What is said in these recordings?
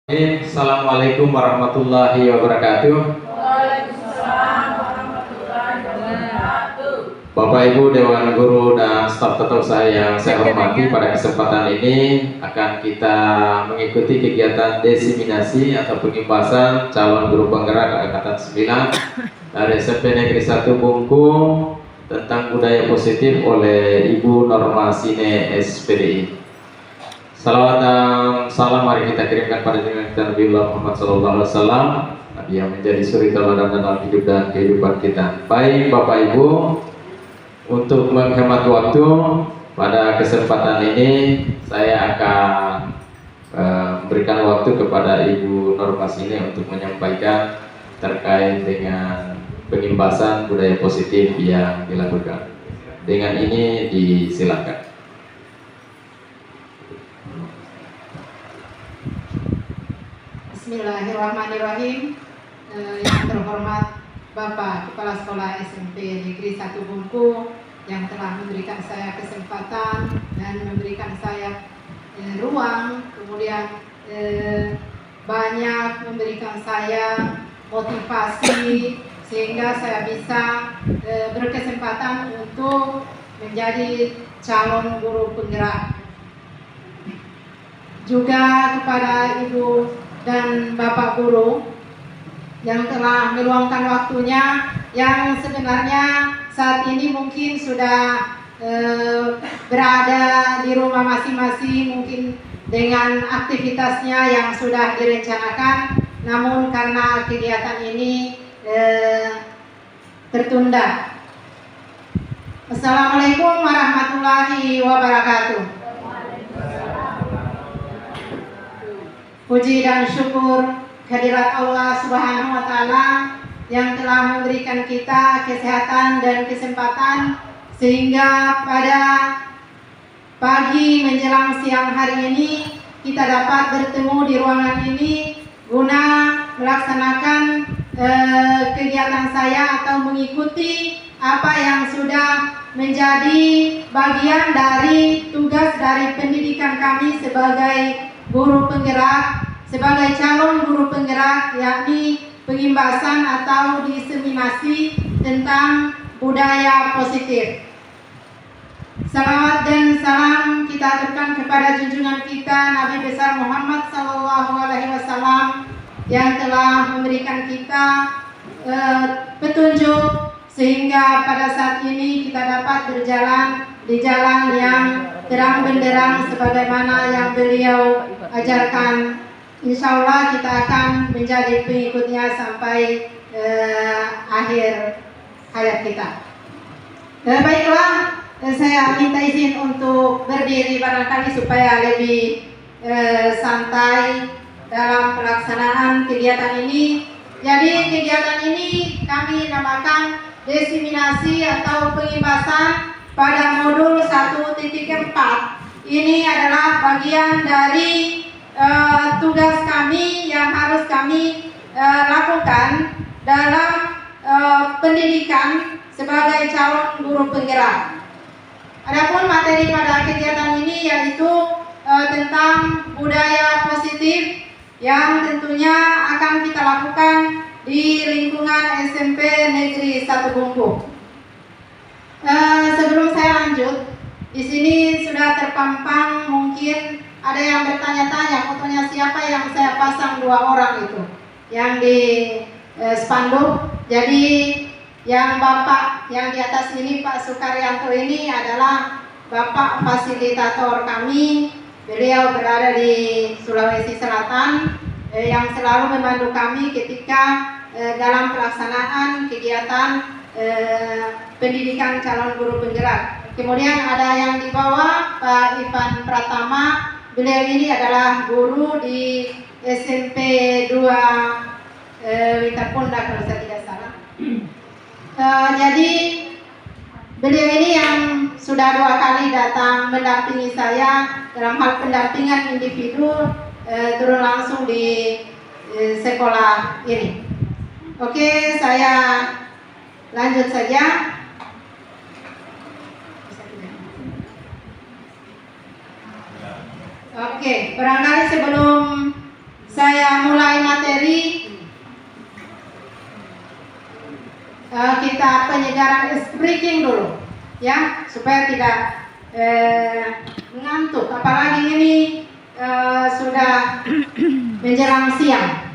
Assalamualaikum warahmatullahi wabarakatuh. Waalaikumsalam warahmatullahi wabarakatuh. Bapak Ibu Dewan Guru dan staf tetap saya yang saya hormati, pada kesempatan ini akan kita mengikuti kegiatan diseminasi atau pengimpasan calon guru penggerak angkatan 9 dari SMP Negeri 1 Bungkung tentang budaya positif oleh Ibu Norma Sine SPDI. Salawat dan salam mari kita kirimkan pada junjungan kita Nabi Muhammad SAW, Nabi yang menjadi suri teladan dalam hidup dan kehidupan kita. Baik Bapak Ibu, untuk menghemat waktu pada kesempatan ini saya akan memberikan waktu kepada Ibu Norma Sine untuk menyampaikan terkait dengan pengimbasan budaya positif yang dilakukan. Dengan ini disilakan. Bismillahirrahmanirrahim. Yang terhormat Bapak Kepala Sekolah SMP Negeri 1 Bungkung yang telah memberikan saya kesempatan dan memberikan saya ruang, kemudian banyak memberikan saya motivasi sehingga saya bisa berkesempatan untuk menjadi calon guru penggerak. Juga kepada Ibu dan Bapak Guru yang telah meluangkan waktunya, yang sebenarnya saat ini mungkin sudah berada di rumah masing-masing, mungkin dengan aktivitasnya yang sudah direncanakan, namun karena kegiatan ini tertunda. Assalamualaikum warahmatullahi wabarakatuh. Puji dan syukur kehadirat Allah Subhanahu wa Ta'ala yang telah memberikan kita kesehatan dan kesempatan sehingga pada pagi menjelang siang hari ini kita dapat bertemu di ruangan ini guna melaksanakan kegiatan saya atau mengikuti apa yang sudah menjadi bagian dari tugas dari pendidikan kami sebagai guru penggerak, sebagai calon guru penggerak, yakni pengimbasan atau diseminasi tentang budaya positif. Salawat dan salam kita aturkan kepada junjungan kita Nabi besar Muhammad SAW yang telah memberikan kita petunjuk sehingga pada saat ini kita dapat berjalan di jalan yang terang benderang sebagaimana yang beliau ajarkan. Insya Allah kita akan menjadi pengikutnya sampai akhir hayat kita. Baiklah, saya minta izin untuk berdiri barangkali supaya lebih santai dalam pelaksanaan kegiatan ini. Jadi kegiatan ini kami namakan diseminasi atau pengimbasan pada modul 1.4. Ini adalah bagian dari tugas kami yang harus kami lakukan dalam pendidikan sebagai calon guru penggerak. Adapun materi pada kegiatan ini yaitu tentang budaya positif yang tentunya akan kita lakukan di lingkungan SMP Negeri 1 Bungkung. Sebelum saya lanjut, di sini sudah terpampang, mungkin ada yang bertanya-tanya fotonya siapa yang saya pasang 2 orang itu yang di spanduk. Jadi yang Bapak yang di atas ini Pak Sukaryanto ini adalah Bapak fasilitator kami. Beliau berada di Sulawesi Selatan yang selalu membantu kami ketika dalam pelaksanaan kegiatan pendidikan calon guru penggerak. Kemudian ada yang di bawah Pak Ivan Pratama. Beliau ini adalah guru di SMP 2 Witaponda kalau saya tidak salah. Jadi beliau ini yang sudah 2 kali datang mendampingi saya dalam hal pendampingan individu turun langsung di sekolah ini. Oke, saya lanjut saja. Oke, barangkali sebelum saya mulai materi. Kita penyegaran speaking dulu, ya, supaya tidak mengantuk. Apalagi ini sudah menjelang siang.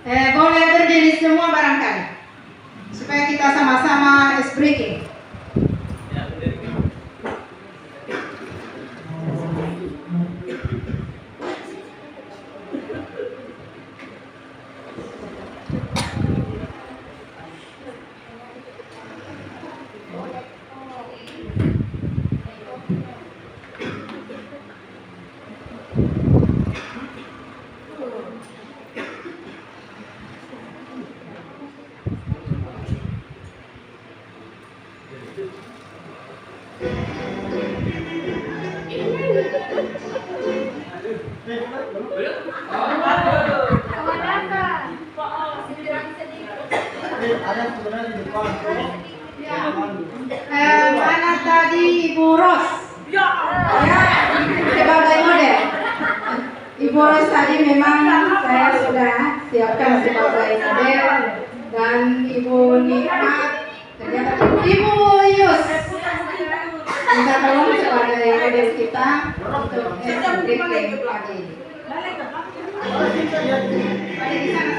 Boleh berdiri semua barangkali, supaya kita sama-sama speaking. Mana tadi Ibu Ros? Ya, sebagai model. Ibu Ros tadi memang saya sudah siapkan sebagai model, dan Ibu Nikmat ternyata Ibu Yus minta tolong sebagai model kita untuk speaking pagi ini. Balik di sana.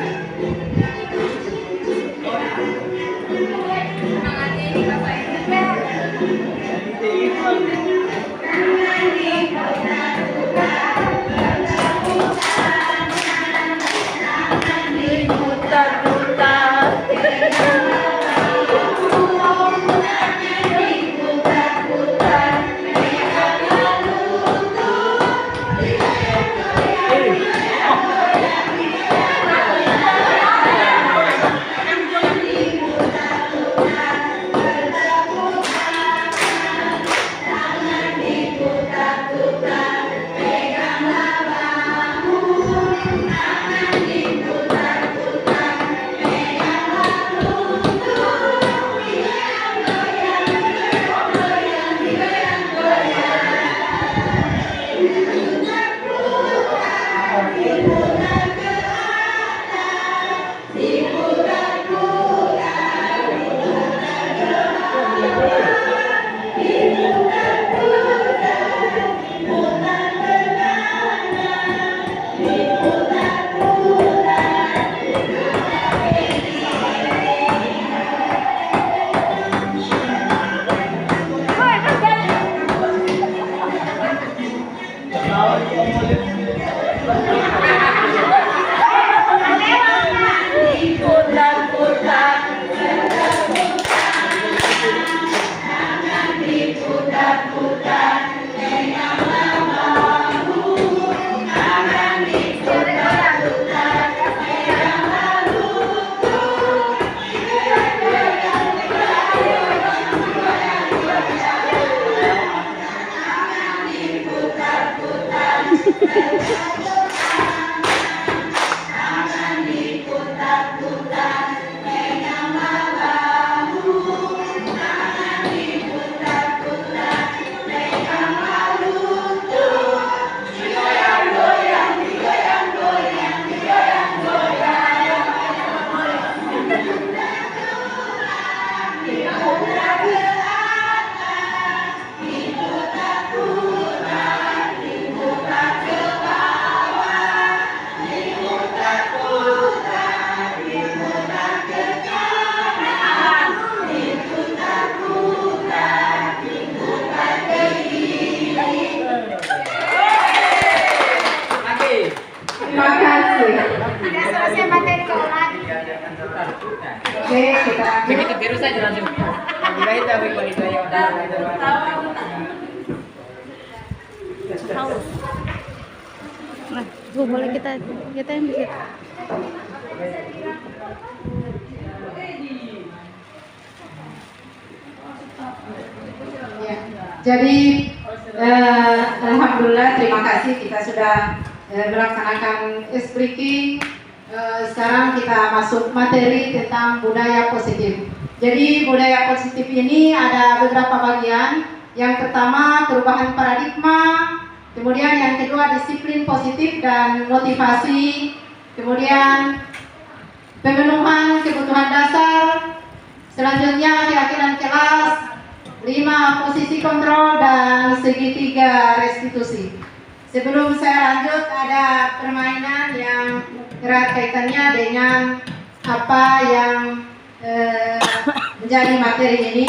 Begitu biru saja langsung. Nah, tuh boleh kita yang bisa. Ya, jadi alhamdulillah, terima kasih kita sudah melaksanakan speaking. Sekarang kita masuk materi tentang budaya positif. Jadi budaya positif ini ada beberapa bagian. Yang pertama, perubahan paradigma, Kemudian yang kedua disiplin positif dan motivasi. Kemudian pemenuhan kebutuhan dasar. Selanjutnya keyakinan kelas. 5 posisi kontrol dan segitiga restitusi. Sebelum saya lanjut, ada permainan yang erat kaitannya dengan apa yang menjadi materi ini.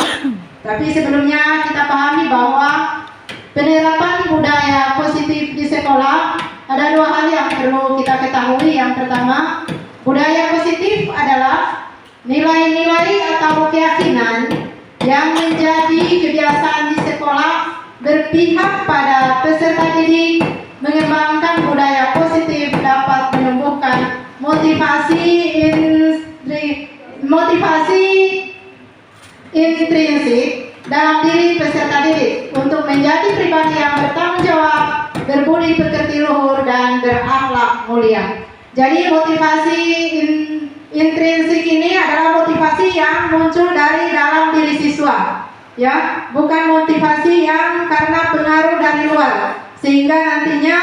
Tapi sebelumnya kita pahami bahwa penerapan budaya positif di sekolah ada 2 hal yang perlu kita ketahui. Yang pertama, budaya positif adalah nilai-nilai atau keyakinan yang menjadi kebiasaan di sekolah, berpihak pada peserta didik, mengembangkan budaya positif dapat menumbuhkan motivasi intrinsik dalam diri peserta didik untuk menjadi pribadi yang bertanggung jawab, berbudi pekerti luhur, dan berakhlak mulia. Jadi motivasi intrinsik ini adalah motivasi yang muncul dari dalam diri siswa, ya, bukan motivasi yang karena pengaruh dari luar, sehingga nantinya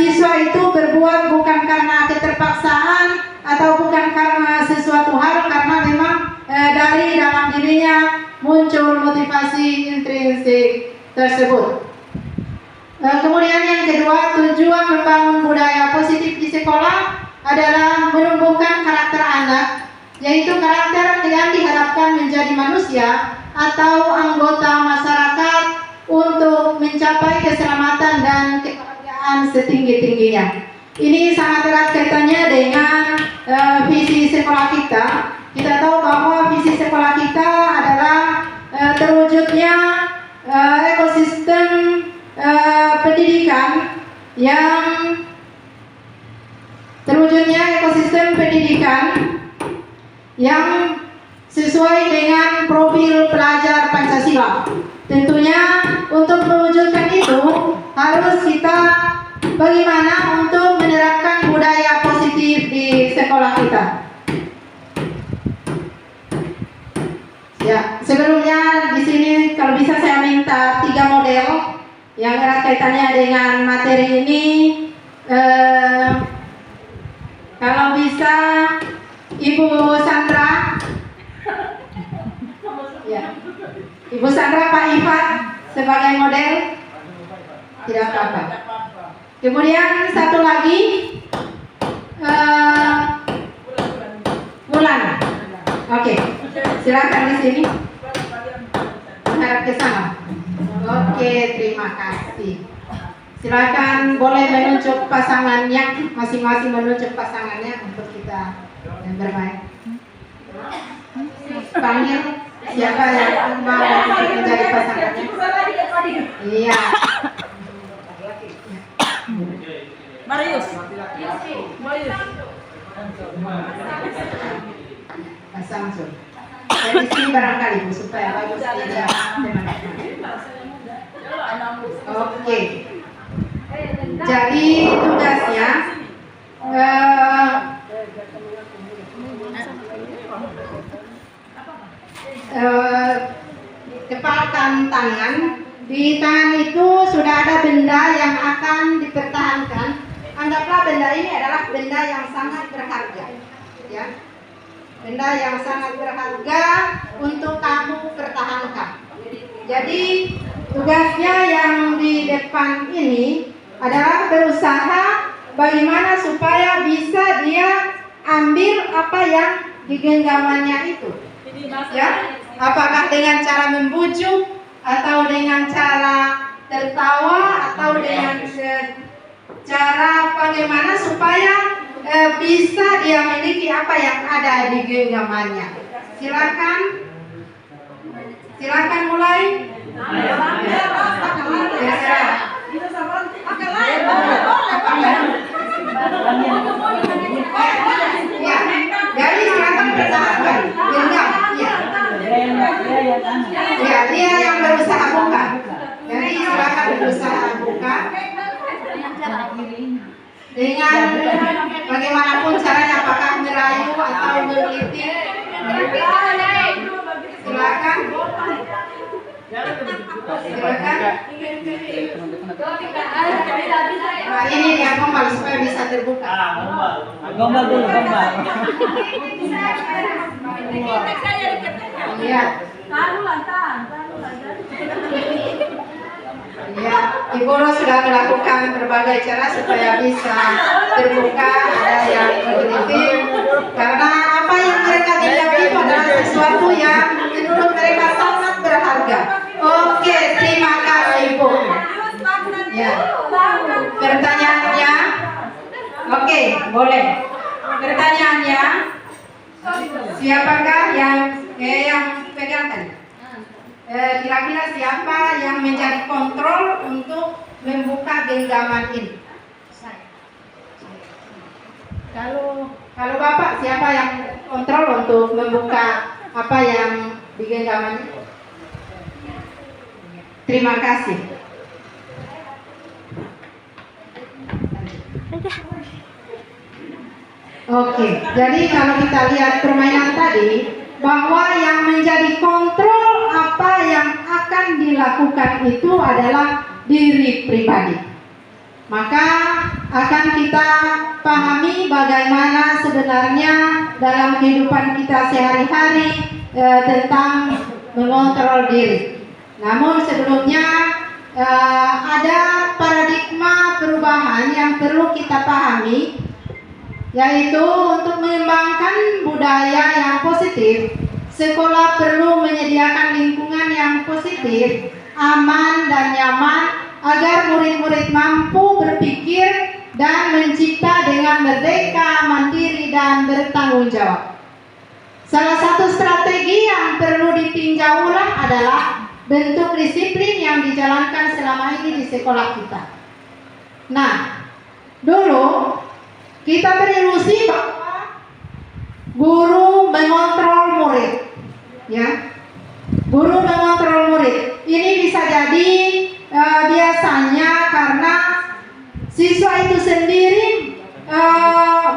siswa itu berbuat bukan karena keterpaksaan atau bukan karena sesuatu hal, karena memang dari dalam dirinya muncul motivasi intrinsik tersebut. Kemudian yang kedua, tujuan membangun budaya positif di sekolah adalah menumbuhkan karakter anak, yaitu karakter yang diharapkan menjadi manusia atau anggota masyarakat untuk mencapai keselamatan dan kebahagiaan setinggi-tingginya. Ini sangat erat kaitannya dengan visi sekolah kita. Kita tahu bahwa visi sekolah kita adalah terwujudnya ekosistem pendidikan yang sesuai dengan profil pelajar Pancasila. Tentunya untuk mewujudkan itu harus kita bagaimana untuk menerapkan budaya positif di sekolah kita. Ya, sebelumnya di sini kalau bisa saya minta 3 model yang erat kaitannya dengan materi ini. Kalau bisa Ibu Sandra, ya, Ibu Sandra, Pak Ifat sebagai model, tidak apa-apa. Kemudian satu lagi Bulan. Oke, silakan di sini. Menghadap ke sana. Oke, terima kasih. Silakan boleh menunjuk pasangannya, masing-masing menunjuk pasangannya untuk kita bermain. Panggil siapa yang mau menjadi pasangannya? Iya. Marius. Pasang sur. Dari sini barangkali Bu, supaya bagus tidak teman-teman. Oke. Jadi tugasnya kepalkan tangan. Di tangan itu sudah ada benda yang akan dipertahankan. Anggaplah benda ini adalah benda yang sangat berharga, ya. Benda yang sangat berharga untuk kamu pertahankan. Jadi tugasnya yang di depan ini adalah berusaha bagaimana supaya bisa dia ambil apa yang di genggamannya itu, ya. Apakah dengan cara membujuk, atau dengan cara tertawa, atau dengan cara bagaimana supaya bisa dia miliki apa yang ada di genggamannya. Silakan mulai. Ya, jadi silakan pertahankan genggam. Ya, dia yang berusaha buka. Jadi silakan berusaha buka dengan bagaimanapun caranya, apakah merayu atau menggelitik. Silakan. Silakan. Nah, ini dia gombal supaya bisa terbuka. Gombal dulu, gombal. Iya. Ya, Ibu Ro sudah melakukan berbagai cara supaya bisa terbuka. Ada yang positif karena apa yang mereka dialami itu adalah sesuatu yang menurut mereka sangat berharga. Oke, terima kasih Ibu. Ya, pertanyaannya, oke, boleh. Pertanyaannya, siapakah yang pegang tadi? Kira-kira siapa yang menjadi kontrol untuk membuka genggaman ini? Kalau Bapak, siapa yang kontrol untuk membuka apa yang di genggaman ini? Terima kasih. Oke, jadi kalau kita lihat permainan tadi, bahwa yang menjadi kontrol apa yang akan dilakukan itu adalah diri pribadi. Maka akan kita pahami bagaimana sebenarnya dalam kehidupan kita sehari-hari tentang mengontrol diri. Namun sebelumnya ada paradigma perubahan yang perlu kita pahami, yaitu untuk mengembangkan budaya yang positif, sekolah perlu menyediakan lingkungan yang positif, aman dan nyaman agar murid-murid mampu berpikir dan mencipta dengan merdeka, mandiri dan bertanggung jawab. Salah satu strategi yang perlu ditinjau ulang adalah bentuk disiplin yang dijalankan selama ini di sekolah kita. Nah, dulu kita berilusi bahwa guru mengontrol murid, ya. Guru mengontrol murid. Ini bisa jadi biasanya karena siswa itu sendiri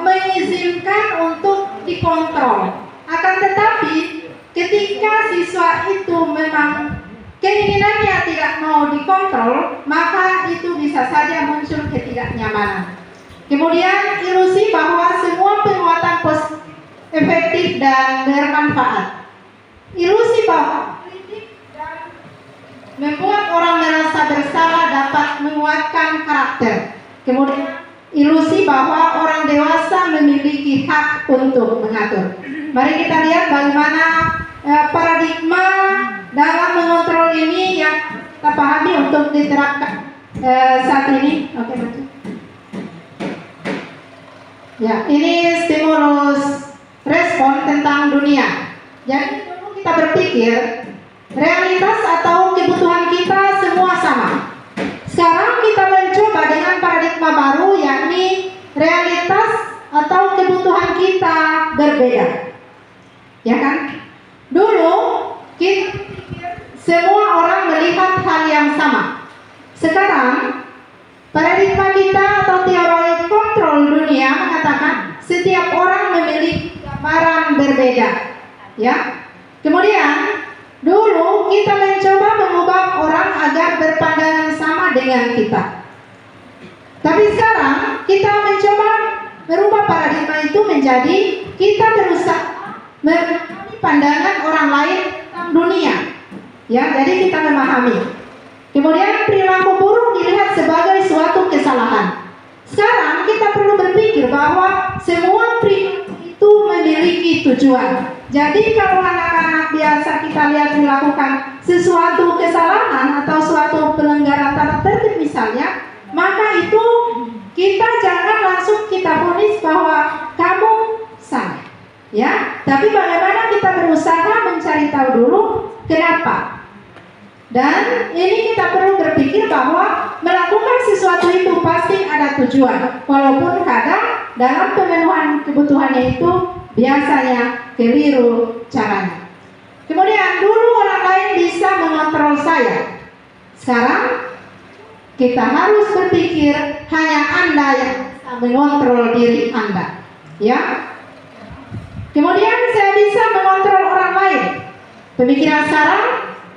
mengizinkan untuk dikontrol. Akan tetapi ketika siswa itu memang keinginannya tidak mau dikontrol, maka itu bisa saja muncul ketidaknyamanan. Kemudian ilusi bahwa semua penguatan positif efektif dan bermanfaat. Ilusi bahwa kritik dan membuat orang merasa bersalah dapat menguatkan karakter. Kemudian ilusi bahwa orang dewasa memiliki hak untuk mengatur. Mari kita lihat bagaimana paradigma dalam mengontrol ini yang kita pahami untuk diterapkan saat ini. Oke, maju. Ya, ini stimulus respon tentang dunia. Jadi dulu kita berpikir realitas atau kebutuhan kita semua sama. Sekarang kita mencoba dengan paradigma baru, yakni realitas atau kebutuhan kita berbeda. Ya kan? Dulu kita berpikir semua orang melihat hal yang sama. Sekarang paradigma kita atau teori kontrol dunia mengatakan setiap orang memiliki gambaran berbeda, ya. Kemudian dulu kita mencoba mengubah orang agar berpandangan sama dengan kita. Tapi sekarang kita mencoba merubah paradigma itu menjadi kita berusaha memahami pandangan orang lain tentang dunia, ya. Jadi kita memahami. Kemudian perilaku buruk dilihat sebagai suatu kesalahan. Sekarang kita perlu berpikir bahwa semua perilaku itu memiliki tujuan. Jadi kalau anak-anak biasa kita lihat melakukan sesuatu kesalahan atau suatu pelanggaran tata tertib misalnya, maka itu kita jangan langsung kita vonis bahwa kamu salah, ya. Tapi bagaimana kita berusaha mencari tahu dulu kenapa. Dan ini kita perlu berpikir bahwa melakukan sesuatu itu pasti ada tujuan, walaupun kadang dalam pemenuhan kebutuhannya itu biasanya keliru caranya. Kemudian dulu orang lain bisa mengontrol saya. Sekarang kita harus berpikir hanya Anda yang bisa mengontrol diri Anda, ya. Kemudian saya bisa mengontrol orang lain. Pemikiran sekarang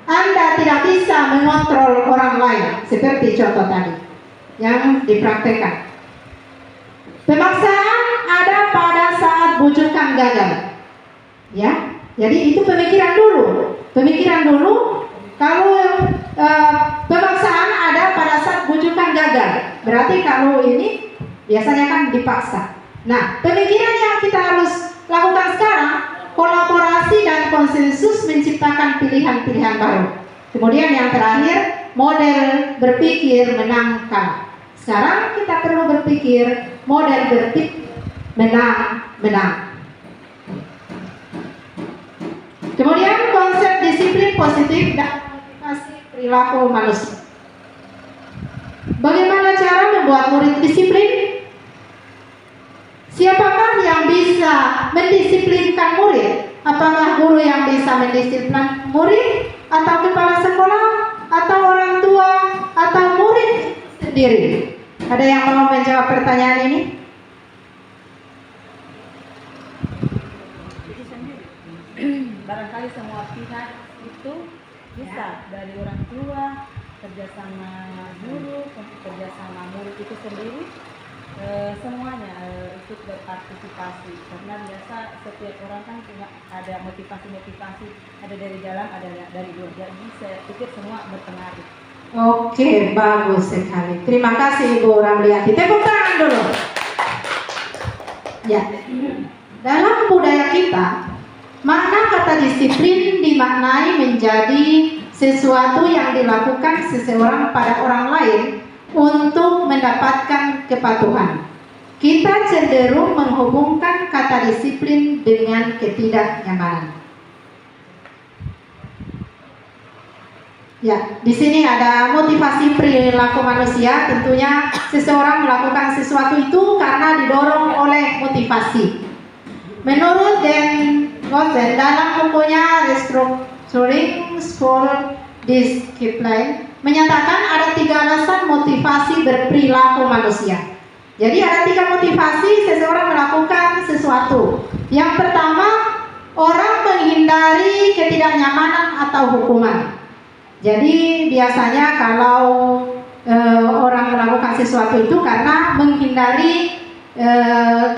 Anda tidak bisa mengontrol orang lain, seperti contoh tadi yang dipraktekkan. Pemaksaan ada pada saat bujukan gagal. Ya, jadi itu pemikiran dulu. Kalau pemaksaan ada pada saat bujukan gagal, berarti kalau ini biasanya kan dipaksa. Nah, pemikiran yang kita harus lakukan sekarang, kolaborasi dan konsensus menciptakan pilihan-pilihan baru. Kemudian yang terakhir, model berpikir menang kalah. Sekarang kita perlu berpikir model berpikir menang. Kemudian konsep disiplin positif dan motivasi perilaku manusia. Bagaimana cara membuat murid disiplin? Siapakah yang bisa mendisiplinkan murid? Apakah guru yang bisa mendisiplinkan murid? Atau kepala sekolah? Atau orang tua? Atau murid sendiri? Ada yang mau menjawab pertanyaan ini? Barangkali semua pihak itu bisa, dari orang tua, kerjasama guru, kerjasama murid itu sendiri, semuanya ikut berpartisipasi. Karena biasa setiap orang kan punya ada motivasi, ada dari dalam, ada dari luar. Jadi saya pikir semua berpengaruh. Oke, bagus sekali. Terima kasih Ibu Ramliati. Tepuk tangan dulu. Ya, dalam budaya kita, makna kata disiplin dimaknai menjadi sesuatu yang dilakukan seseorang pada orang lain untuk mendapatkan kepatuhan. Kita cenderung menghubungkan kata disiplin dengan ketidaknyamanan. Ya, di sini ada motivasi perilaku manusia. Tentunya seseorang melakukan sesuatu itu karena didorong oleh motivasi. Menurut Dan Gossen dalam bukunya Restructuring School Discipline menyatakan ada 3 alasan motivasi berperilaku manusia. Jadi ada 3 motivasi seseorang melakukan sesuatu. Yang pertama, orang menghindari ketidaknyamanan atau hukuman. Jadi biasanya kalau orang melakukan sesuatu itu karena menghindari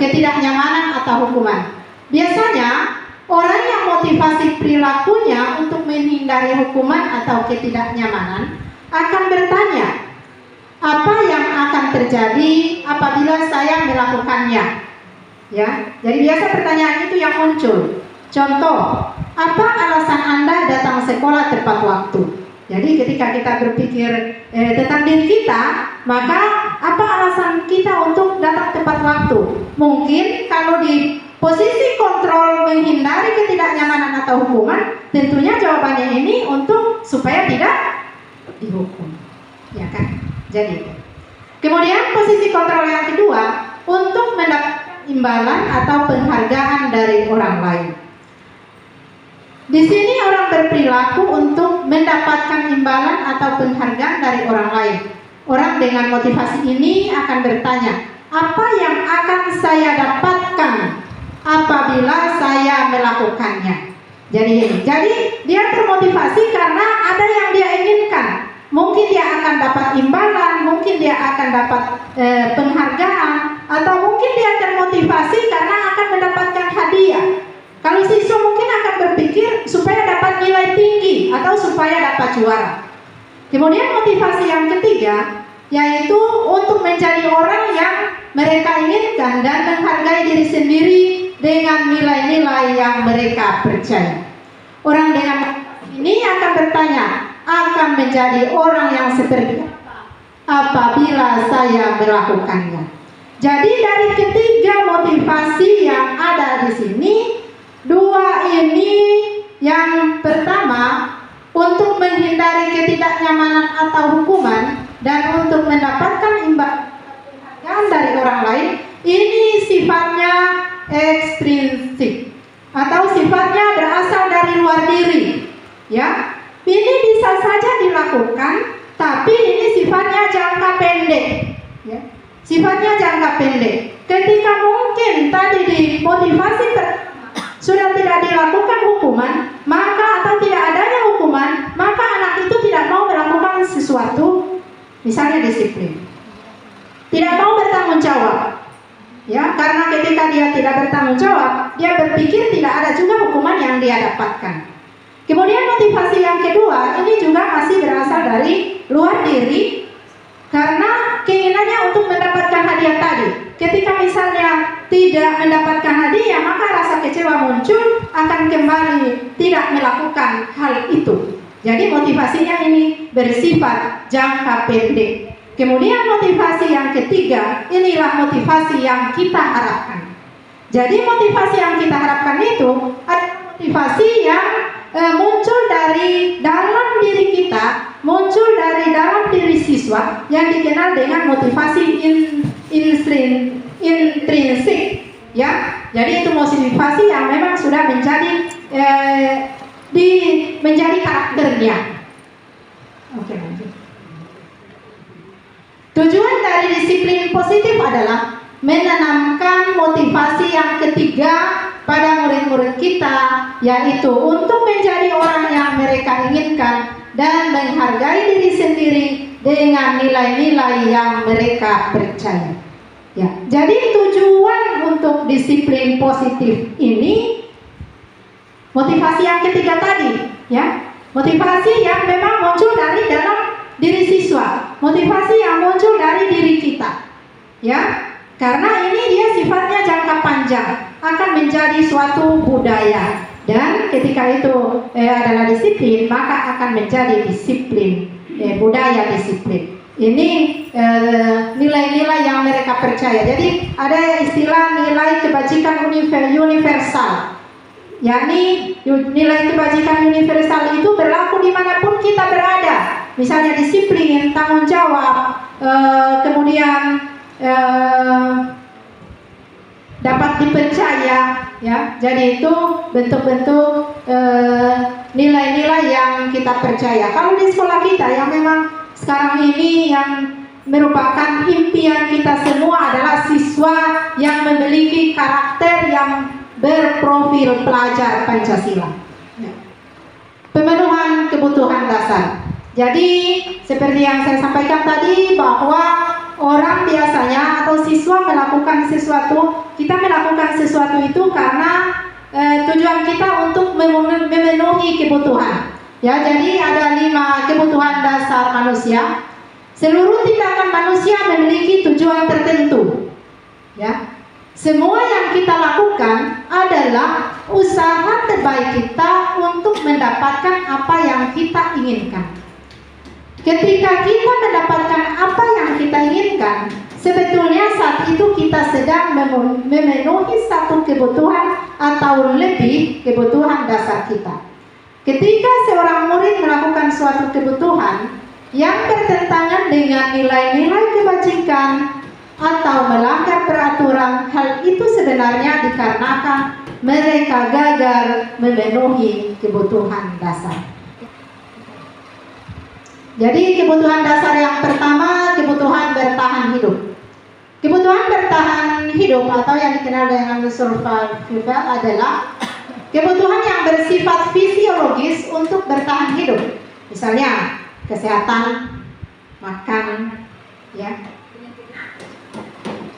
ketidaknyamanan atau hukuman. Biasanya orang yang motivasi perilakunya untuk menghindari hukuman atau ketidaknyamanan akan bertanya, apa yang akan terjadi apabila saya melakukannya? Ya, jadi biasa pertanyaan itu yang muncul. Contoh, apa alasan Anda datang sekolah tepat waktu? Jadi ketika kita berpikir tentang diri kita, maka apa alasan kita untuk datang tepat waktu? Mungkin kalau di posisi kontrol menghindari ketidaknyamanan atau hukuman, tentunya jawabannya ini untuk supaya tidak dihukum, ya kan? Jadi, kemudian posisi kontrol yang kedua untuk mendapatkan imbalan atau penghargaan dari orang lain. Di sini orang berperilaku untuk mendapatkan imbalan atau penghargaan dari orang lain. Orang dengan motivasi ini akan bertanya, apa yang akan saya dapatkan apabila saya melakukannya? Jadi dia termotivasi karena ada yang dia inginkan. Mungkin dia akan dapat imbalan, mungkin dia akan dapat penghargaan, atau mungkin dia termotivasi karena akan mendapatkan hadiah. Kalau siswa mungkin akan berpikir supaya dapat nilai tinggi atau supaya dapat juara. Kemudian motivasi yang ketiga yaitu untuk menjadi orang yang mereka inginkan dan menghargai diri sendiri dengan nilai-nilai yang mereka percaya. Orang dengan ini akan bertanya, akan menjadi orang yang seperti apa apabila saya melakukannya. Jadi dari ketiga motivasi yang ada di sini, 2 ini, yang pertama untuk menghindari ketidaknyamanan atau hukuman dan untuk mendapatkan imbalan dari orang lain, ini sifatnya ekstrinsik atau sifatnya berasal dari luar diri. Ya, ini bisa saja dilakukan, tapi ini sifatnya jangka pendek. Ya, sifatnya jangka pendek. Ketika mungkin tadi di motivasi sudah tidak dilakukan hukuman, maka atau tidak adanya hukuman, maka anak itu tidak mau melakukan sesuatu, misalnya disiplin, tidak mau bertanggung jawab, ya, karena ketika dia tidak bertanggung jawab, dia berpikir tidak ada juga hukuman yang dia dapatkan. Kemudian motivasi yang kedua ini juga masih berasal dari luar diri, karena keinginannya untuk mendapatkan hadiah tadi. Ketika misalnya tidak mendapatkan hadiah, maka rasa kecewa muncul, akan kembali tidak melakukan hal itu. Jadi motivasinya ini bersifat jangka pendek. Kemudian motivasi yang ketiga, inilah motivasi yang kita harapkan. Jadi motivasi yang kita harapkan itu adalah motivasi yang muncul dari dalam diri kita, muncul dari dalam diri siswa, yang dikenal dengan motivasi intrinsik, ya. Jadi itu motivasi yang memang sudah menjadi menjadi karakternya. Oke, lanjut. Tujuan dari disiplin positif adalah menanamkan motivasi yang ketiga pada murid-murid kita, yaitu untuk menjadi orang yang mereka inginkan dan menghargai diri sendiri dengan nilai-nilai yang mereka percaya. Ya, jadi tujuan untuk disiplin positif ini motivasi yang ketiga tadi, ya, motivasi yang memang muncul dari dalam diri siswa, motivasi yang muncul dari diri kita, ya, karena ini dia sifatnya jangka panjang, akan menjadi suatu budaya, dan ketika itu adalah disiplin, maka akan menjadi disiplin, budaya disiplin. Ini nilai-nilai yang mereka percaya. Jadi ada istilah nilai kebajikan universal, yakni nilai kebajikan universal itu berlaku dimanapun kita berada. Misalnya disiplin, tanggung jawab, kemudian dapat dipercaya, ya. Jadi itu bentuk-bentuk nilai-nilai yang kita percaya. Kalau di sekolah kita yang memang sekarang ini yang merupakan impian kita semua adalah siswa yang memiliki karakter yang berprofil pelajar Pancasila. Pemenuhan kebutuhan dasar. Jadi seperti yang saya sampaikan tadi, bahwa orang biasanya atau siswa melakukan sesuatu, kita melakukan sesuatu itu karena tujuan kita untuk memenuhi kebutuhan. Ya, jadi ada 5 kebutuhan dasar manusia. Seluruh tindakan manusia memiliki tujuan tertentu. Ya, semua yang kita lakukan adalah usaha terbaik kita untuk mendapatkan apa yang kita inginkan. Ketika kita mendapatkan apa yang kita inginkan, sebetulnya saat itu kita sedang memenuhi satu kebutuhan atau lebih kebutuhan dasar kita. Ketika seorang murid melakukan suatu kebutuhan yang bertentangan dengan nilai-nilai kebajikan atau melanggar peraturan, hal itu sebenarnya dikarenakan mereka gagal memenuhi kebutuhan dasar. Jadi kebutuhan dasar yang pertama, kebutuhan bertahan hidup. Kebutuhan bertahan hidup atau yang dikenal dengan survival adalah kebutuhan yang bersifat fisiologis untuk bertahan hidup. Misalnya kesehatan, makan, ya.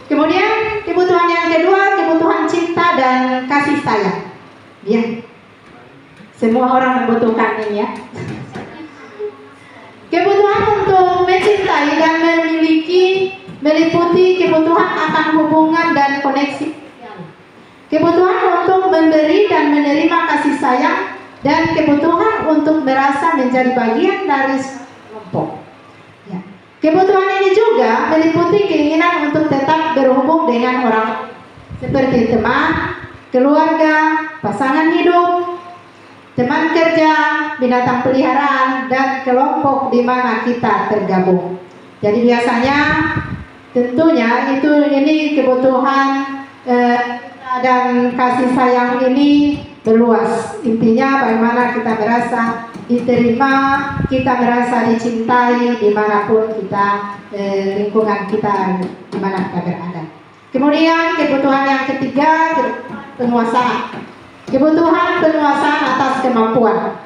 Kemudian kebutuhan yang kedua, kebutuhan cinta dan kasih sayang. Ya. Semua orang membutuhkan ini, ya. Kebutuhan untuk mencintai dan memiliki meliputi kebutuhan akan hubungan dan koneksi. Kebutuhan untuk memberi dan menerima kasih sayang, dan kebutuhan untuk merasa menjadi bagian dari kelompok. Ya. Kebutuhan ini juga meliputi keinginan untuk tetap berhubung dengan orang, seperti teman, keluarga, pasangan hidup, teman kerja, binatang peliharaan, dan kelompok di mana kita tergabung. Jadi biasanya tentunya ini kebutuhan dan kasih sayang ini berluas. Intinya bagaimana kita merasa diterima, kita merasa dicintai dimanapun kita, lingkungan kita dimana kita berada. Kemudian kebutuhan yang ketiga, penguasaan. Kebutuhan penguasaan atas kemampuan.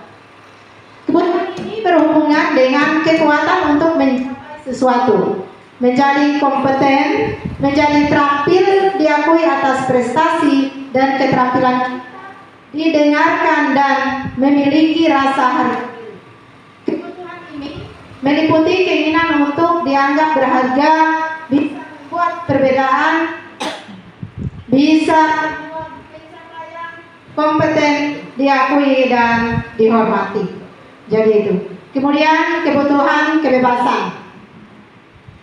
Kebutuhan ini berhubungan dengan kekuatan untuk mencapai sesuatu, menjadi kompeten, menjadi terampil, diakui atas prestasi dan keterampilan, didengarkan dan memiliki rasa harga. Kebutuhan ini meliputi keinginan untuk dianggap berharga, bisa membuat perbedaan, bisa membuat pencapaian, kompeten, diakui dan dihormati. Jadi itu. Kemudian kebutuhan kebebasan,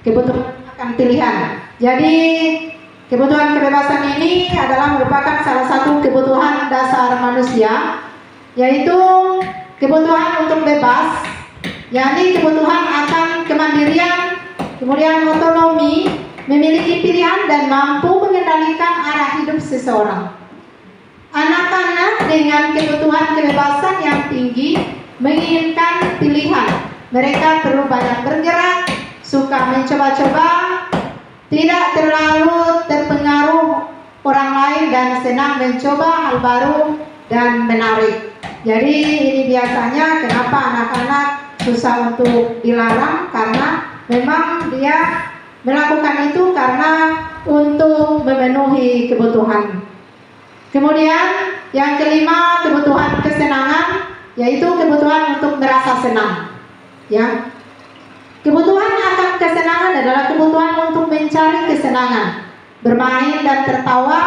kebutuhan akan pilihan. Jadi kebutuhan kebebasan ini adalah merupakan salah satu kebutuhan dasar manusia, yaitu kebutuhan untuk bebas, yakni kebutuhan akan kemandirian, kemudian otonomi, memiliki pilihan dan mampu mengendalikan arah hidup seseorang. Anak-anak dengan kebutuhan kebebasan yang tinggi menginginkan pilihan. Mereka perlu banyak bergerak, suka mencoba-coba, tidak terlalu terpengaruh orang lain dan senang mencoba hal baru dan menarik. Jadi ini biasanya kenapa anak-anak susah untuk dilarang, karena memang dia melakukan itu karena untuk memenuhi kebutuhan. Kemudian yang kelima, kebutuhan kesenangan, yaitu kebutuhan untuk merasa senang. Ya, kebutuhan akan kesenangan adalah kebutuhan untuk mencari kesenangan, bermain dan tertawa.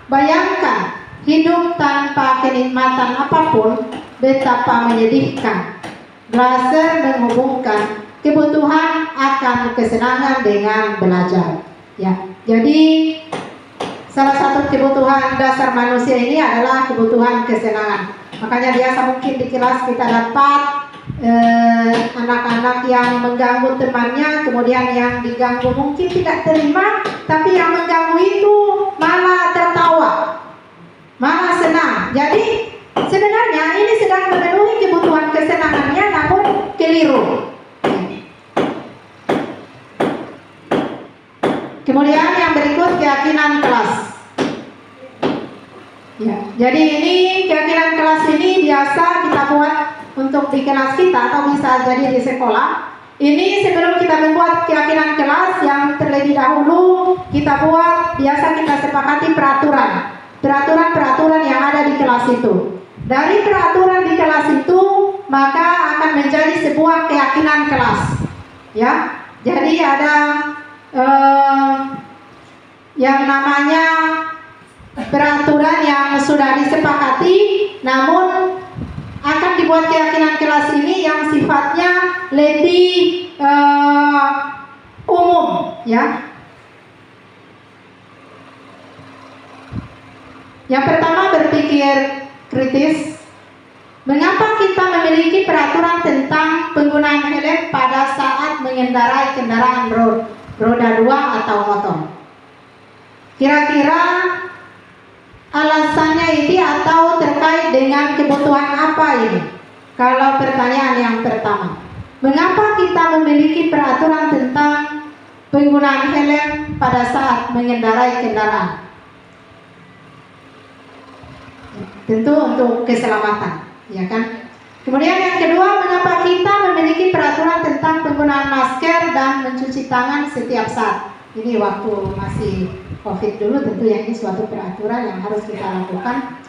Bayangkan hidup tanpa kenikmatan apapun betapa menyedihkan. Glaser menghubungkan kebutuhan akan kesenangan dengan belajar. Ya, jadi salah satu kebutuhan dasar manusia ini adalah kebutuhan kesenangan. Makanya biasa mungkin di kelas kita dapat anak-anak yang mengganggu temannya, kemudian yang diganggu mungkin tidak terima, tapi yang mengganggu itu malah tertawa, malah senang. Jadi sebenarnya ini sedang memenuhi kebutuhan kesenangannya, namun keliru. Kemudian yang berikut, keyakinan kelas. Ya, jadi ini keyakinan kelas ini biasa kita buat untuk di kelas kita atau bisa jadi di sekolah. Ini sebelum kita membuat keyakinan kelas, yang terlebih dahulu kita buat, biasa kita sepakati peraturan yang ada di kelas itu. Dari peraturan di kelas itu maka akan menjadi sebuah keyakinan kelas. Ya, jadi ada yang namanya peraturan yang sudah disepakati, namun akan dibuat keyakinan kelas ini yang sifatnya lebih umum, ya. Yang pertama, berpikir kritis. Mengapa kita memiliki peraturan tentang penggunaan helm pada saat mengendarai kendaraan roda 2 atau motor? Kira-kira alasannya ini atau terkait dengan kebutuhan apa ini? Kalau pertanyaan yang pertama, mengapa kita memiliki peraturan tentang penggunaan helm pada saat mengendarai kendaraan? Tentu untuk keselamatan, ya kan? Kemudian yang kedua, mengapa kita memiliki peraturan tentang penggunaan masker dan mencuci tangan setiap saat? Ini waktu masih COVID dulu, tentu ya ini suatu peraturan yang harus kita lakukan.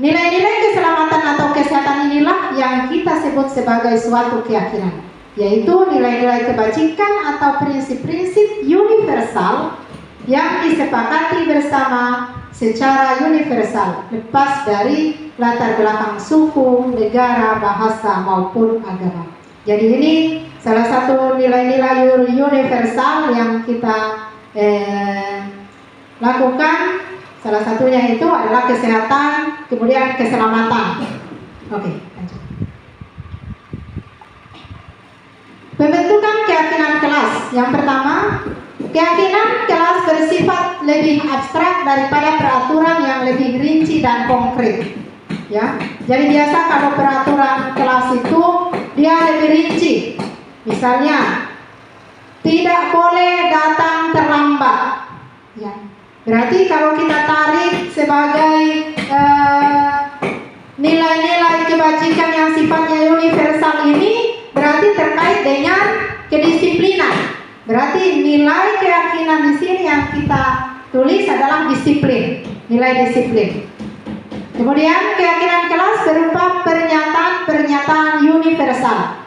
Nilai-nilai keselamatan atau kesehatan inilah yang kita sebut sebagai suatu keyakinan, yaitu nilai-nilai kebajikan atau prinsip-prinsip universal yang disepakati bersama secara universal, lepas dari latar belakang suku, negara, bahasa maupun agama. Jadi ini salah satu nilai-nilai universal yang kita lakukan. Salah satunya itu adalah kesehatan, kemudian keselamatan. Oke, lanjut. Pembentukan keyakinan kelas. Yang pertama, keyakinan kelas bersifat lebih abstrak daripada peraturan yang lebih rinci dan konkret. Ya, jadi biasa kalau peraturan kelas itu dia lebih rinci. Misalnya, tidak boleh datang terlambat. Ya, berarti kalau kita tarik sebagai nilai-nilai kebajikan yang sifatnya universal ini, berarti terkait dengan kedisiplinan. Berarti nilai keyakinan di sini yang kita tulis adalah disiplin, nilai disiplin. Kemudian keyakinan kelas berupa pernyataan universal.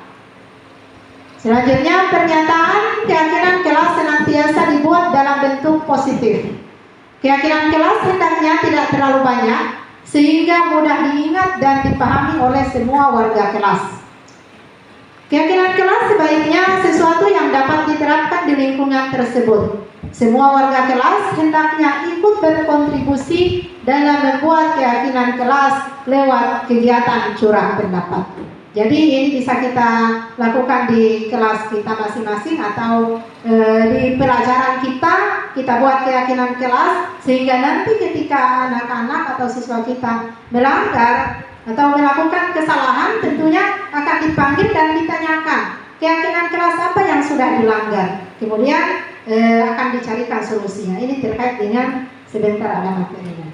Selanjutnya pernyataan keyakinan kelas senantiasa dibuat dalam bentuk positif. Keyakinan kelas hendaknya tidak terlalu banyak sehingga mudah diingat dan dipahami oleh semua warga kelas. Keyakinan kelas sebaiknya sesuatu yang dapat diterapkan di lingkungan tersebut. Semua warga kelas hendaknya ikut berkontribusi dalam membuat keyakinan kelas lewat kegiatan curah pendapat. Jadi ini bisa kita lakukan di kelas kita masing-masing atau di pelajaran kita buat keyakinan kelas, sehingga nanti ketika anak-anak atau siswa kita melanggar atau melakukan kesalahan, tentunya akan dipanggil dan ditanyakan keyakinan kelas apa yang sudah dilanggar. Kemudian akan dicarikan solusinya. Ini terkait dengan sebentar ada materinya.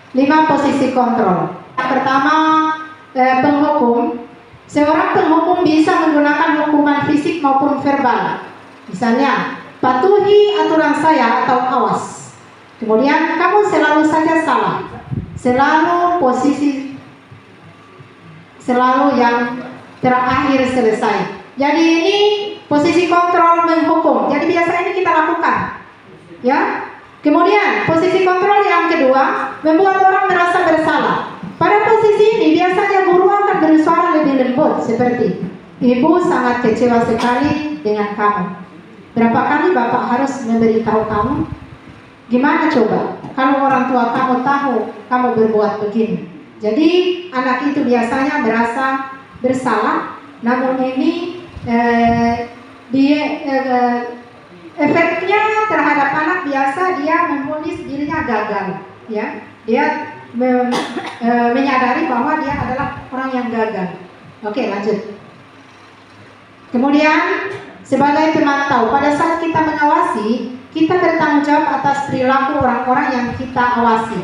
5 posisi kontrol. Yang pertama, penghukum. Seorang penghukum bisa menggunakan hukuman fisik maupun verbal. Misalnya, patuhi aturan saya atau awas. Kemudian kamu selalu saja salah, selalu yang terakhir selesai. Jadi ini posisi kontrol menghukum. Jadi biasa ini kita lakukan, ya. Kemudian posisi kontrol yang kedua, membuat orang merasa bersalah. Pada posisi ini biasanya guru akan bersuara lebih lembut seperti, ibu sangat kecewa sekali dengan kamu. Berapa kali bapak harus memberitahu kamu? Gimana coba kalau orang tua kamu tahu kamu berbuat begini? Jadi anak itu biasanya merasa bersalah, namun ini efeknya terhadap anak biasa dia menulis dirinya gagal, ya. Dia menyadari bahwa dia adalah orang yang gagal. Oke, lanjut. Kemudian sebagai pemantau, pada saat kita mengawasi, kita bertanggung jawab atas perilaku orang-orang yang kita awasi.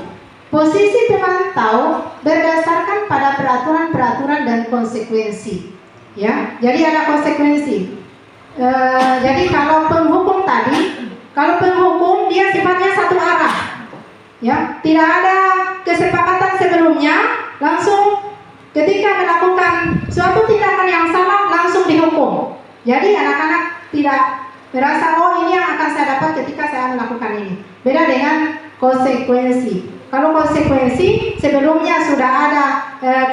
Posisi pemantau berdasarkan pada peraturan-peraturan dan konsekuensi, ya. Jadi ada konsekuensi. Jadi kalau penghukum dia sifatnya satu arah, ya. Tidak ada kesepakatan sebelumnya, langsung ketika melakukan suatu tindakan yang salah langsung dihukum. Jadi anak-anak tidak merasa, oh ini yang akan saya dapat ketika saya melakukan ini. Beda dengan konsekuensi. Kalau konsekuensi sebelumnya sudah ada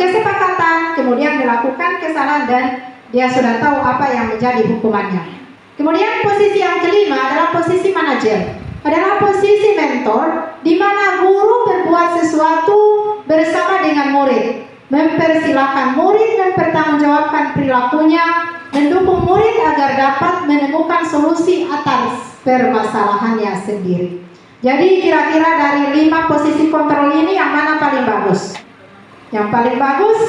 kesepakatan, kemudian melakukan kesalahan dan dia sudah tahu apa yang menjadi hukumannya. Kemudian posisi yang kelima adalah posisi manajer. Adalah posisi mentor, di mana guru berbuat sesuatu bersama dengan murid, mempersilahkan murid dan bertanggungjawabkan perilakunya, mendukung murid agar dapat menemukan solusi atas permasalahannya sendiri. Jadi kira-kira dari 5 posisi kontrol ini yang mana paling bagus? Yang paling bagus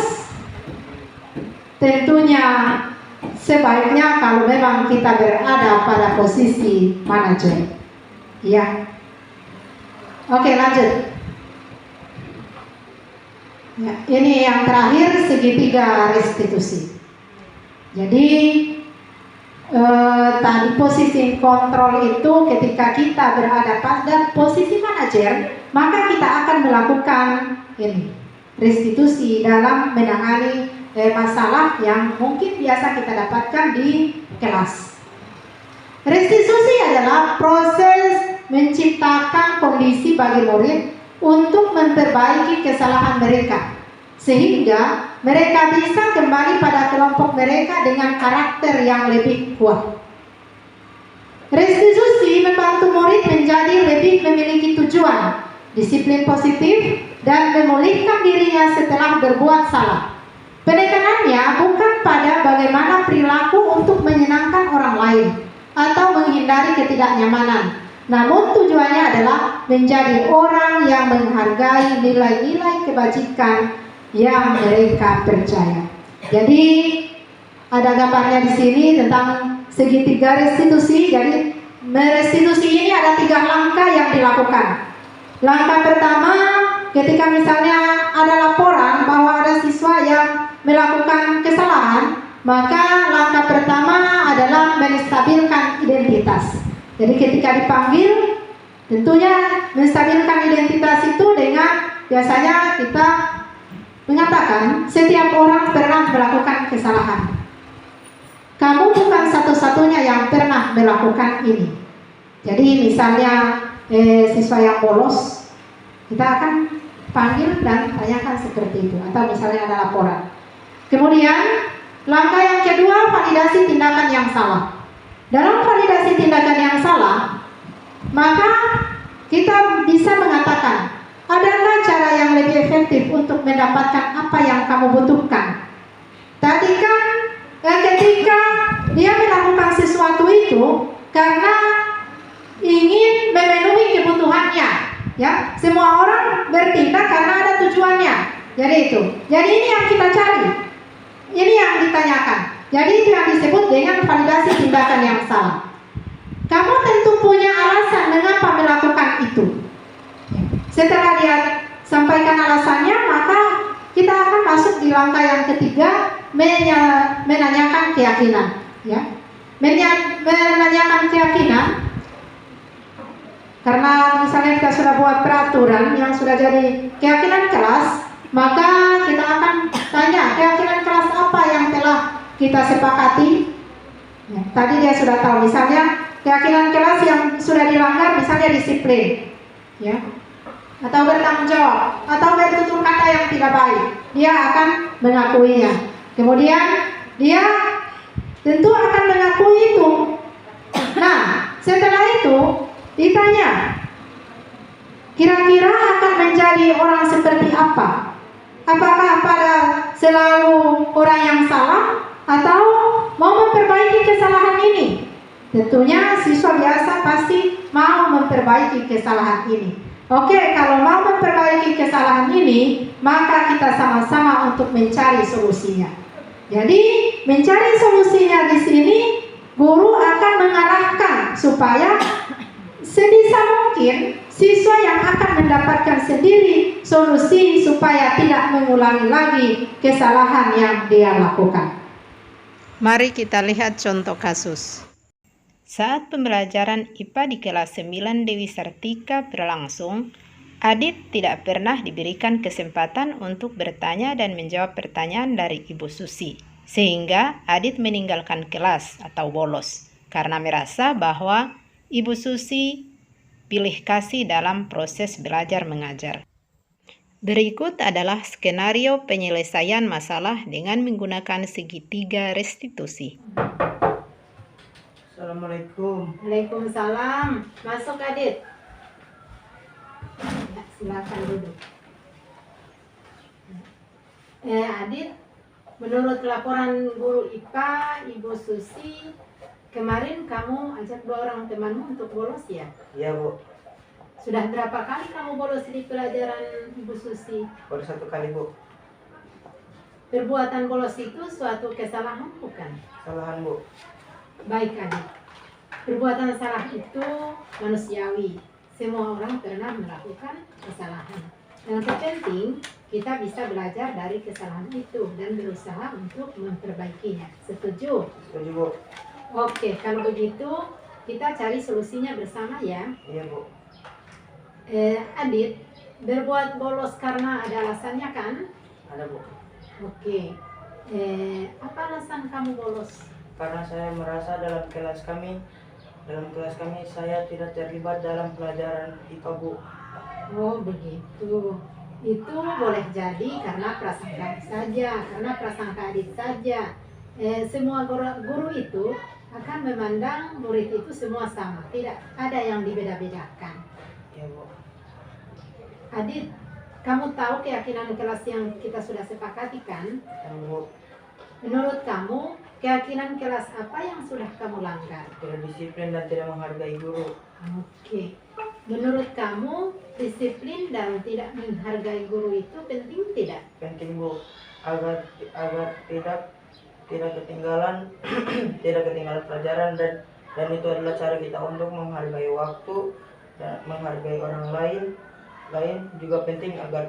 tentunya sebaiknya kalau memang kita berada pada posisi manajer. Ya. Oke, lanjut. Ya, ini yang terakhir, segitiga restitusi. Jadi tadi posisi kontrol itu ketika kita berada pada posisi manajer, maka kita akan melakukan ini restitusi dalam menangani masalah yang mungkin biasa kita dapatkan di kelas. Restitusi adalah proses menciptakan kondisi bagi murid untuk memperbaiki kesalahan mereka, sehingga mereka bisa kembali pada kelompok mereka dengan karakter yang lebih kuat. Restitusi membantu murid menjadi lebih memiliki tujuan, disiplin positif, dan memulihkan dirinya setelah berbuat salah. Penekanannya bukan pada bagaimana perilaku untuk menyenangkan orang lain atau menghindari ketidaknyamanan, namun tujuannya adalah menjadi orang yang menghargai nilai-nilai kebajikan yang mereka percaya. Jadi ada gambarnya di sini tentang segitiga restitusi. Jadi merestitusi ini ada 3 langkah yang dilakukan. Langkah pertama, ketika misalnya ada laporan bahwa ada siswa yang melakukan kesalahan, maka langkah pertama adalah menstabilkan identitas. Jadi ketika dipanggil, tentunya menstabilkan identitas itu dengan biasanya kita mengatakan setiap orang pernah melakukan kesalahan. Kamu bukan satu-satunya yang pernah melakukan ini. Jadi misalnya siswa yang bolos, kita akan panggil dan tanyakan seperti itu. Atau misalnya ada laporan. Kemudian langkah yang kedua, validasi tindakan yang salah. Dalam validasi tindakan yang salah, maka kita bisa mengatakan, adakah cara yang lebih efektif untuk mendapatkan apa yang kamu butuhkan? Tadi kan ketika dia melakukan sesuatu itu karena ingin memenuhi kebutuhannya, ya, semua orang bertindak karena ada tujuannya. Jadi itu. Jadi ini yang kita cari. Ini yang ditanyakan. Jadi itu yang disebut dengan validasi tindakan yang salah. Kamu tentu punya alasan mengapa melakukan itu. Setelah dia sampaikan alasannya, maka kita akan masuk di langkah yang ketiga, menanyakan keyakinan. Ya, menanyakan keyakinan. Karena misalnya kita sudah buat peraturan yang sudah jadi keyakinan kelas, maka kita akan tanya keyakinan kelas apa yang telah kita sepakati. Ya, tadi dia sudah tahu, misalnya keyakinan kelas yang sudah dilanggar, misalnya disiplin, ya, atau bertanggung jawab, atau bertutur kata yang tidak baik, dia akan mengakuinya. Kemudian dia tentu akan mengakui itu. Nah, setelah itu ditanya, kira-kira akan menjadi orang seperti apa? Apakah pada selalu orang yang salah atau mau memperbaiki kesalahan ini? Tentunya siswa biasa pasti mau memperbaiki kesalahan ini. Oke, kalau mau memperbaiki kesalahan ini, maka kita sama-sama untuk mencari solusinya. Jadi, mencari solusinya di sini, guru akan mengarahkan supaya sebisa mungkin siswa yang akan mendapatkan sendiri solusi supaya tidak mengulangi lagi kesalahan yang dia lakukan. Mari kita lihat contoh kasus. Saat pembelajaran IPA di kelas 9 Dewi Sartika berlangsung, Adit tidak pernah diberikan kesempatan untuk bertanya dan menjawab pertanyaan dari Ibu Susi, sehingga Adit meninggalkan kelas atau bolos karena merasa bahwa Ibu Susi pilih kasih dalam proses belajar mengajar. Berikut adalah skenario penyelesaian masalah dengan menggunakan segitiga restitusi. Assalamualaikum. Waalaikumsalam. Masuk Adit. Ya, silakan duduk. Adit, menurut laporan guru IPA Ibu Susi, kemarin kamu ajak 2 orang temanmu untuk bolos ya? Iya, Bu. Sudah berapa kali kamu bolos di pelajaran Ibu Susi? Baru 1 kali, Bu. Perbuatan bolos itu suatu kesalahan bukan? Kesalahan, Bu. Baik Adit, perbuatan salah itu manusiawi. Semua orang pernah melakukan kesalahan. Yang terpenting kita bisa belajar dari kesalahan itu dan berusaha untuk memperbaikinya. Setuju? Setuju, Bu. Oke, kalau begitu kita cari solusinya bersama ya. Iya, Bu. Adit, berbuat bolos karena ada alasannya kan? Ada, Bu. Oke. Apa alasan kamu bolos? Karena saya merasa dalam kelas kami saya tidak terlibat dalam pelajaran IPA, Bu. Oh begitu. Itu boleh jadi karena prasangka saja, karena prasangka Adit saja. Semua guru itu akan memandang murid itu semua sama, tidak ada yang dibeda-bedakan. Iya, Bu. Adit, kamu tahu keyakinan kelas yang kita sudah sepakati kan? Tahu, Bu. Menurut kamu, keyakinan kelas apa yang sudah kamu langgar? Tidak disiplin dan tidak menghargai guru. Oke. Menurut kamu, disiplin dan tidak menghargai guru itu penting tidak? Penting, Bu, agar tidak ketinggalan tidak ketinggalan pelajaran dan itu adalah cara kita untuk menghargai waktu dan menghargai orang lain lain juga penting agar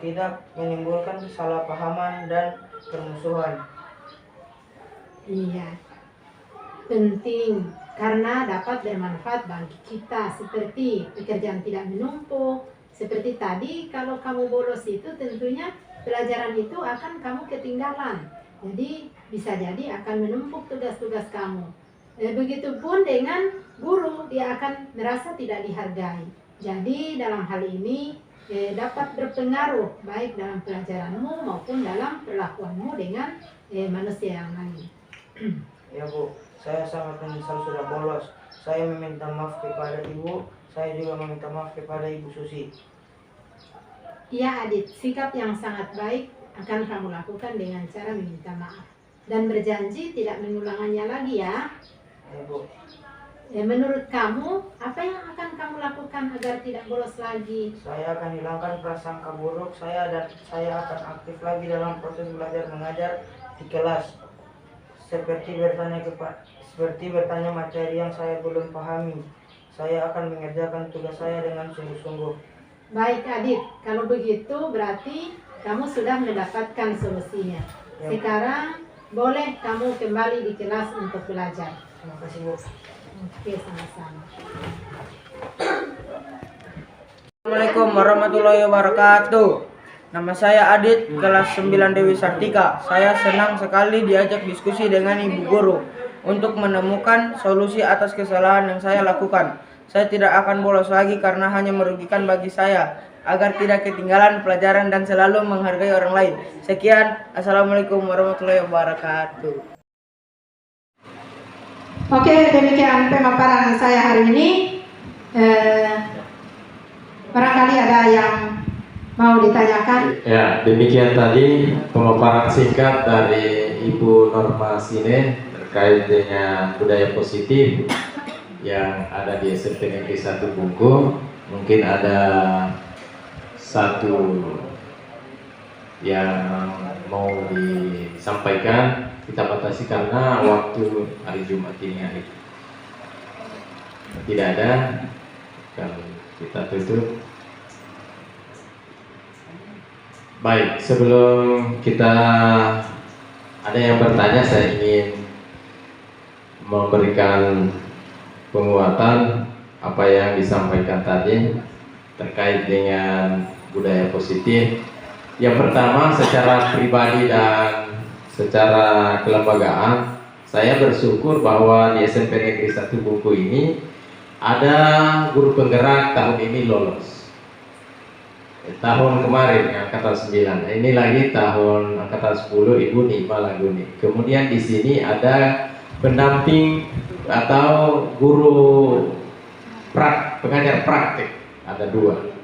tidak menimbulkan kesalahpahaman dan permusuhan. Iya, penting karena dapat bermanfaat bagi kita, seperti pekerjaan tidak menumpuk. Seperti tadi, kalau kamu bolos itu tentunya pelajaran itu akan kamu ketinggalan. Jadi bisa jadi akan menumpuk tugas-tugas kamu. Begitupun dengan guru, dia akan merasa tidak dihargai. Jadi dalam hal ini dapat berpengaruh baik dalam pelajaranmu maupun dalam perlakuanmu dengan manusia yang lain. Ya Bu, saya sangat menyesal sudah bolos. Saya meminta maaf kepada Ibu. Saya juga meminta maaf kepada Ibu Susi. Iya Adit, sikap yang sangat baik akan kamu lakukan dengan cara meminta maaf. Dan berjanji tidak mengulangannya lagi ya. Ya Bu. Menurut kamu, apa yang akan kamu lakukan agar tidak bolos lagi? Saya akan hilangkan prasangka buruk saya dan saya akan aktif lagi dalam proses belajar mengajar di kelas. Seperti bertanya materi yang saya belum pahami. Saya akan mengerjakan tugas saya dengan sungguh-sungguh. Baik Adit, kalau begitu berarti kamu sudah mendapatkan solusinya. Ya. Sekarang boleh kamu kembali di kelas untuk belajar. Terima kasih Bu. Oke, sama-sama. Assalamualaikum warahmatullahi wabarakatuh. Nama saya Adit, kelas 9 Dewi Sartika. Saya senang sekali diajak diskusi dengan Ibu Guru untuk menemukan solusi atas kesalahan yang saya lakukan. Saya tidak akan bolos lagi karena hanya merugikan bagi saya, agar tidak ketinggalan pelajaran dan selalu menghargai orang lain. Sekian, Assalamualaikum warahmatullahi wabarakatuh. Oke, demikian pemaparan saya hari ini. Barangkali ada yang mau ditanyakan. Ya, demikian tadi pemaparan singkat dari Ibu Norma Sine terkait dengan budaya positif yang ada di SMP Negeri 1 Bungku. Mungkin ada satu yang mau disampaikan, kita batasi karena waktu hari Jumat ini hari tidak ada, dan kita tutup. Baik, sebelum kita ada yang bertanya, saya ingin memberikan penguatan apa yang disampaikan tadi terkait dengan budaya positif. Yang pertama, secara pribadi dan secara kelembagaan, saya bersyukur bahwa di SMP Negeri 1 Bungku ini ada guru penggerak tahun ini lolos. Tahun kemarin angkatan 9, nah, ini lagi tahun angkatan 10 Ibu Nima Laguni. Kemudian di sini ada pendamping atau guru pengajar praktik, ada 2.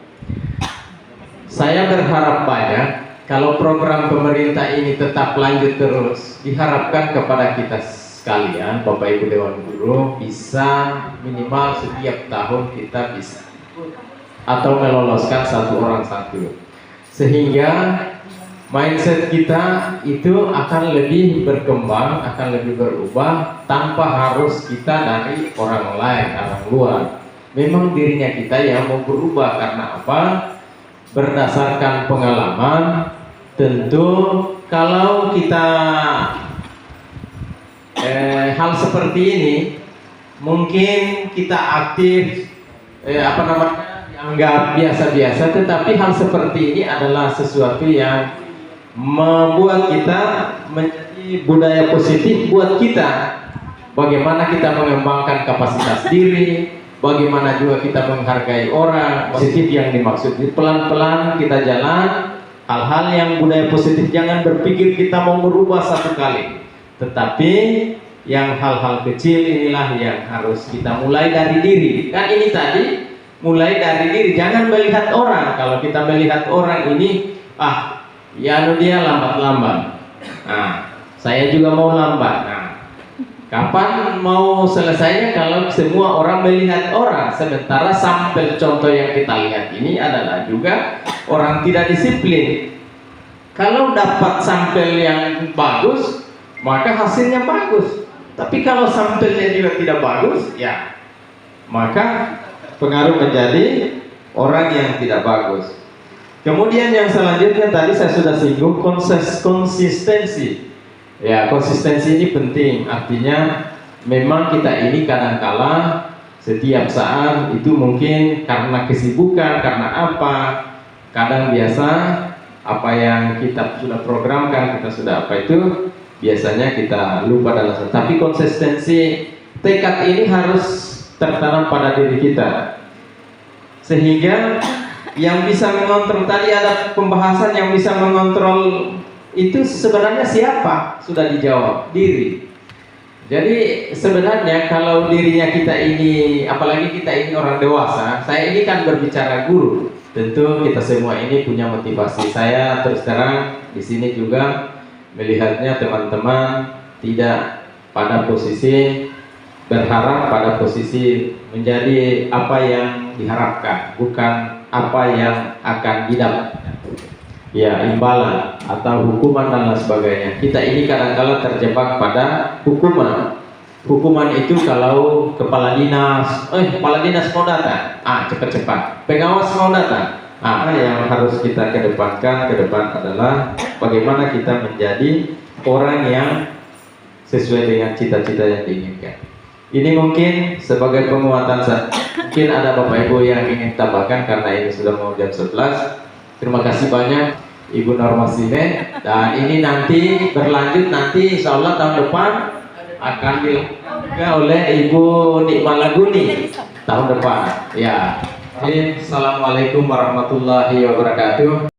Saya berharap banyak kalau program pemerintah ini tetap lanjut terus. Diharapkan kepada kita sekalian, Bapak Ibu Dewan Guru, bisa minimal setiap tahun kita bisa atau meloloskan 1 orang 1, sehingga mindset kita itu akan lebih berkembang, akan lebih berubah tanpa harus kita dari orang lain, orang luar. Memang dirinya kita yang mau berubah. Karena apa? Berdasarkan pengalaman, tentu kalau kita hal seperti ini mungkin kita aktif dianggap biasa-biasa, tetapi hal seperti ini adalah sesuatu yang membuat kita menjadi budaya positif buat kita. Bagaimana kita mengembangkan kapasitas diri, bagaimana juga kita menghargai orang. Positif yang dimaksud pelan-pelan kita jalan hal-hal yang budaya positif. Jangan berpikir kita mau merubah satu kali, tetapi yang hal-hal kecil inilah yang harus kita mulai dari diri. Kan ini tadi mulai dari diri, jangan melihat orang. Kalau kita melihat orang ini, ya dia lambat-lambat, nah saya juga mau lambat. Nah, kapan mau selesainya kalau semua orang melihat orang? Sementara sampel contoh yang kita lihat ini adalah juga orang tidak disiplin. Kalau dapat sampel yang bagus, maka hasilnya bagus. Tapi kalau sampelnya juga tidak bagus, ya maka pengaruh menjadi orang yang tidak bagus. Kemudian yang selanjutnya tadi saya sudah singgung konsistensi. Ya, konsistensi ini penting. Artinya memang kita ini kadang-kala setiap saat itu mungkin karena kesibukan, karena apa, kadang biasa apa yang kita sudah programkan, kita sudah apa itu, biasanya kita lupa dalam. Tapi konsistensi, tekad ini harus tertanam pada diri kita, sehingga yang bisa mengontrol, tadi ada pembahasan yang bisa mengontrol itu sebenarnya siapa? Sudah dijawab, diri. Jadi sebenarnya kalau dirinya kita ini, apalagi kita ini orang dewasa, saya ini kan berbicara guru, tentu kita semua ini punya motivasi. Saya terus terang di sini juga melihatnya teman-teman tidak pada posisi berharap pada posisi menjadi apa yang diharapkan, bukan apa yang akan didapat. Ya, imbalan atau hukuman dan lain sebagainya. Kita ini kadang-kala terjebak pada hukuman. Hukuman itu kalau kepala dinas mau datang, cepat-cepat. Pengawas mau datang. Yang harus kita kedepankan ke depan adalah bagaimana kita menjadi orang yang sesuai dengan cita-cita yang diinginkan. Ini mungkin sebagai penguatan. Mungkin ada Bapak Ibu yang ingin tambahkan karena ini sudah mau jam 11. Terima kasih banyak Ibu Normasine, dan ini nanti berlanjut, nanti insya Allah tahun depan akan dilakukan oleh Ibu Nikma Laguni tahun depan. Ya. Assalamualaikum warahmatullahi wabarakatuh.